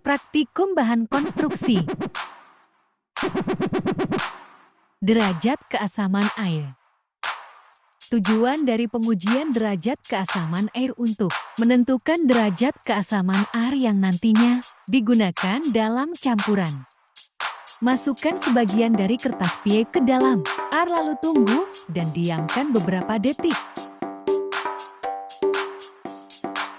Praktikum bahan konstruksi. Derajat keasaman air. Tujuan dari pengujian derajat keasaman air untuk menentukan derajat keasaman air yang nantinya digunakan dalam campuran. Masukkan sebagian dari kertas pie ke dalam air lalu tunggu dan diamkan beberapa detik.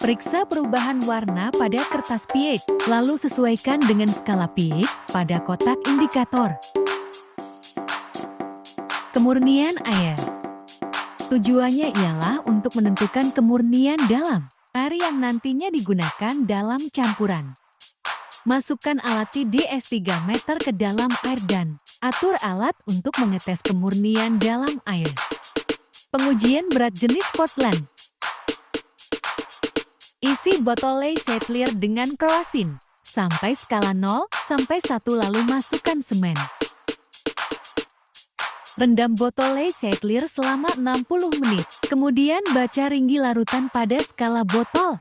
Periksa perubahan warna pada kertas pie, lalu sesuaikan dengan skala pie pada kotak indikator. Kemurnian air. Tujuannya ialah untuk menentukan kemurnian dalam air yang nantinya digunakan dalam campuran. Masukkan alat TDS 3 meter ke dalam air dan atur alat untuk mengetes kemurnian dalam air. Pengujian berat jenis Portland. Isi botol Lysate clear dengan kroasin sampai skala 0 sampai 1 lalu masukkan semen. Rendam botol Lysate clear selama 60 menit. Kemudian baca ringgi larutan pada skala botol.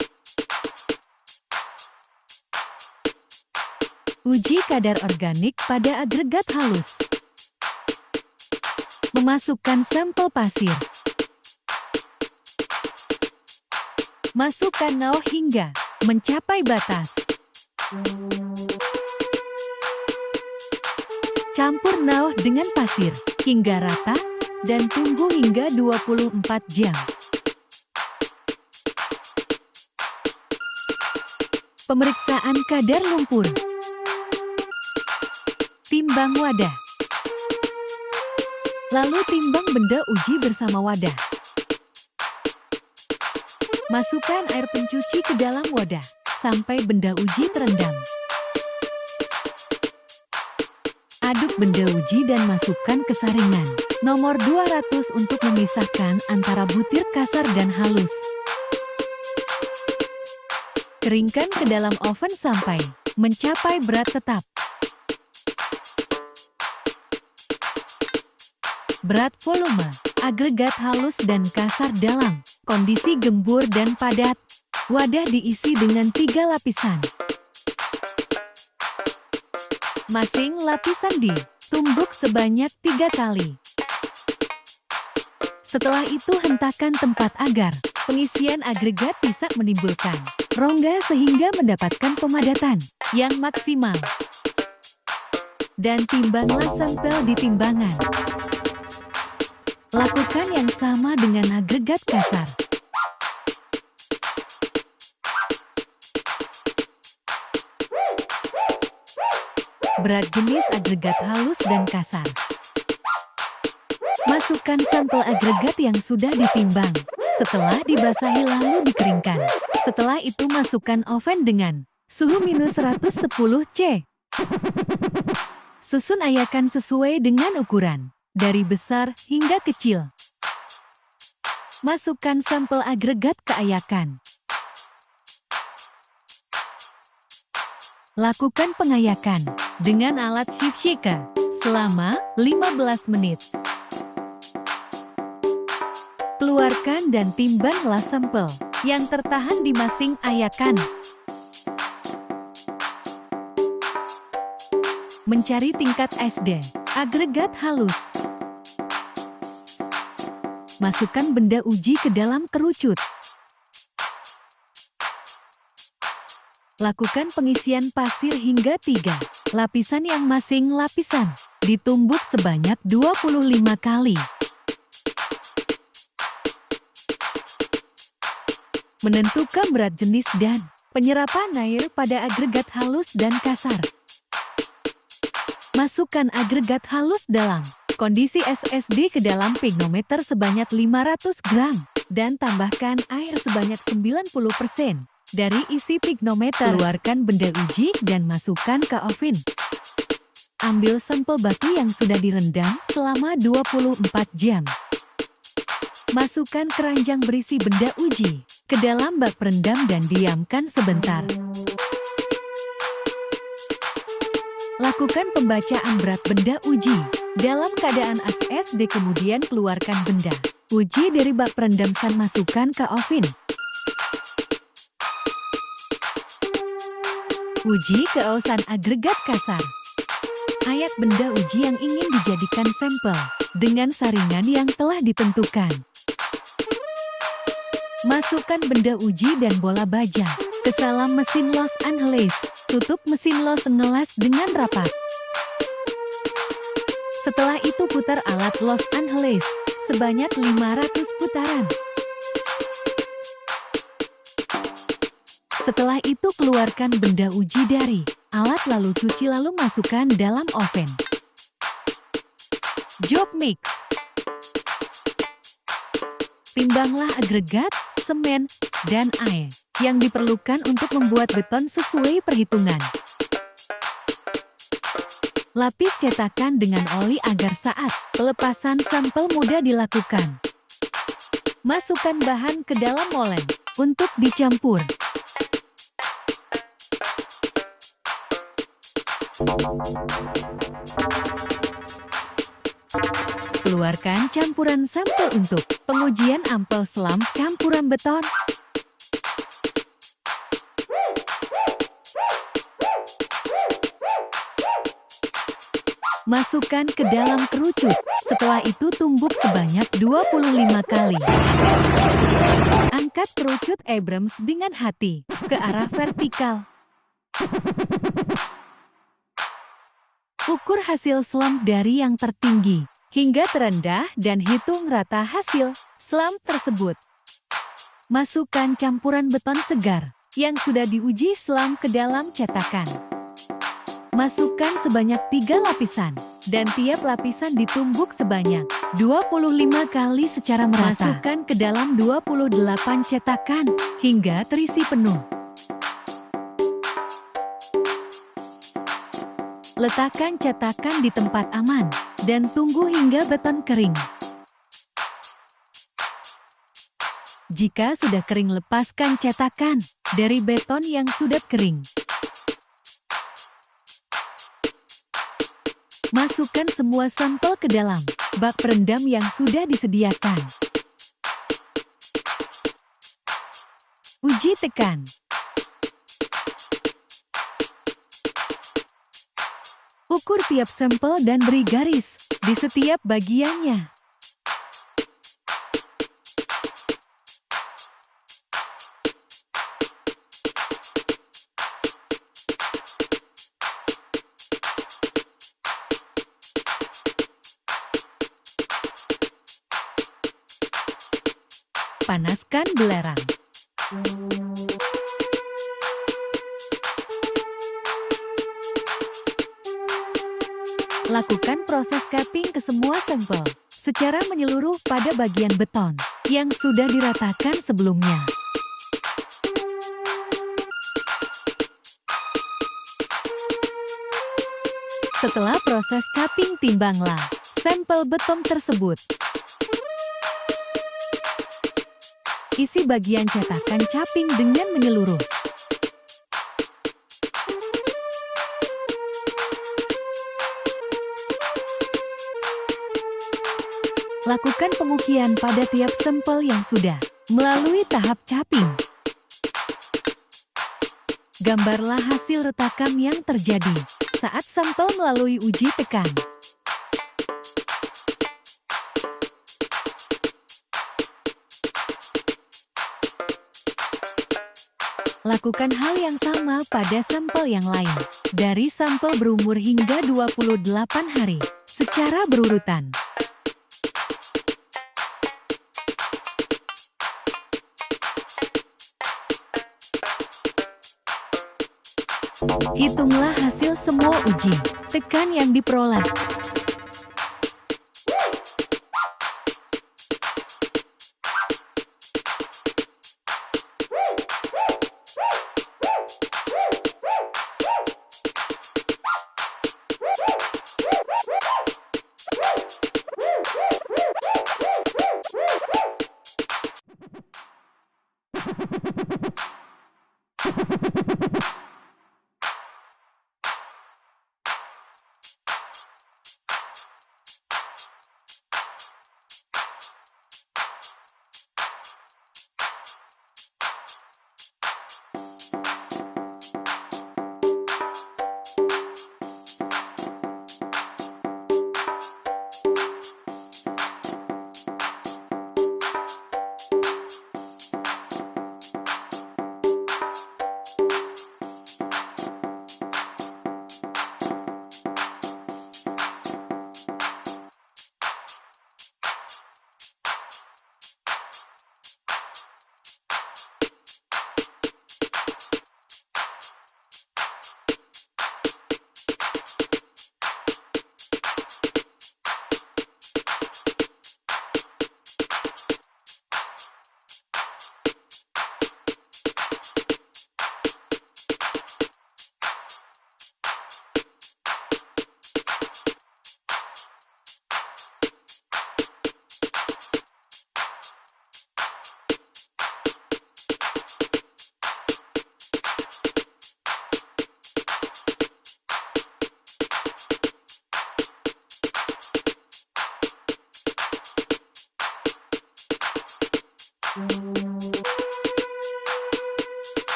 Uji kadar organik pada agregat halus. Memasukkan sampel pasir. Masukkan NaOH hingga mencapai batas. Campur NaOH dengan pasir hingga rata dan tunggu hingga 24 jam. Pemeriksaan kadar lumpur. Timbang wadah. Lalu timbang benda uji bersama wadah. Masukkan air pencuci ke dalam wadah sampai benda uji terendam. Aduk benda uji dan masukkan ke saringan nomor 200 untuk memisahkan antara butir kasar dan halus. Keringkan ke dalam oven sampai mencapai berat tetap. Berat volume, agregat halus dan kasar dalam kondisi gembur dan padat. Wadah diisi dengan 3 lapisan. Masing lapisan ditumbuk sebanyak 3 kali. Setelah itu hentakan tempat agar pengisian agregat bisa menimbulkan rongga sehingga mendapatkan pemadatan yang maksimal. Dan timbanglah sampel di timbangan. Lakukan yang sama dengan agregat kasar. Berat jenis agregat halus dan kasar. Masukkan sampel agregat yang sudah ditimbang. Setelah dibasahi lalu dikeringkan. Setelah itu masukkan oven dengan suhu minus 110 C. Susun ayakan sesuai dengan ukuran. Dari besar hingga kecil. Masukkan sampel agregat ke ayakan. Lakukan pengayakan dengan alat shift shaker selama 15 menit. Keluarkan dan timbanglah sampel yang tertahan di masing ayakan. Mencari tingkat SD agregat halus. Masukkan benda uji ke dalam kerucut. Lakukan pengisian pasir hingga 3 lapisan yang masing lapisan ditumbuk sebanyak 25 kali. Menentukan berat jenis dan penyerapan air pada agregat halus dan kasar. Masukkan agregat halus dalam kondisi SSD ke dalam pignometer sebanyak 500 gram dan tambahkan air sebanyak 90% dari isi pignometer. Keluarkan benda uji dan masukkan ke oven. Ambil sampel batu yang sudah direndam selama 24 jam. Masukkan keranjang berisi benda uji ke dalam bak perendam dan diamkan sebentar. Lakukan pembacaan berat benda uji dalam keadaan SSD, kemudian keluarkan benda uji dari bak perendam dan masukkan ke oven. Uji keausan agregat kasar. Ayat benda uji yang ingin dijadikan sampel dengan saringan yang telah ditentukan. Masukkan benda uji dan bola baja ke dalam mesin Los Angeles. Tutup mesin Los Angeles dengan rapat. Setelah itu putar alat Los Angeles sebanyak 500 putaran. Setelah itu keluarkan benda uji dari alat lalu cuci lalu masukkan dalam oven. Job mix. Timbanglah agregat, semen, dan air yang diperlukan untuk membuat beton sesuai perhitungan. Lapis cetakan dengan oli agar saat pelepasan sampel mudah dilakukan. Masukkan bahan ke dalam molen untuk dicampur. Keluarkan campuran sampel untuk pengujian ampel selam campuran beton. Masukkan ke dalam kerucut. Setelah itu tumbuk sebanyak 25 kali. Angkat kerucut Abrams dengan hati ke arah vertikal. Ukur hasil selam dari yang tertinggi hingga terendah dan hitung rata hasil selam tersebut. Masukkan campuran beton segar yang sudah diuji selam ke dalam cetakan. Masukkan sebanyak 3 lapisan dan tiap lapisan ditumbuk sebanyak 25 kali secara merata. Masukkan ke dalam 28 cetakan hingga terisi penuh. Letakkan cetakan di tempat aman dan tunggu hingga beton kering. Jika sudah kering, lepaskan cetakan dari beton yang sudah kering. Masukkan semua sampel ke dalam bak perendam yang sudah disediakan. Uji tekan. Ukur tiap sampel dan beri garis di setiap bagiannya. Panaskan belerang. Lakukan proses cupping ke semua sampel secara menyeluruh pada bagian beton yang sudah diratakan sebelumnya. Setelah proses cupping, timbanglah sampel beton tersebut. Isi bagian cetakan cupping dengan menyeluruh. Lakukan pengukian pada tiap sampel yang sudah melalui tahap cupping. Gambarlah hasil retakan yang terjadi saat sampel melalui uji tekan. Lakukan hal yang sama pada sampel yang lain, dari sampel berumur hingga 28 hari, secara berurutan. Hitunglah hasil semua uji tekan yang diperoleh.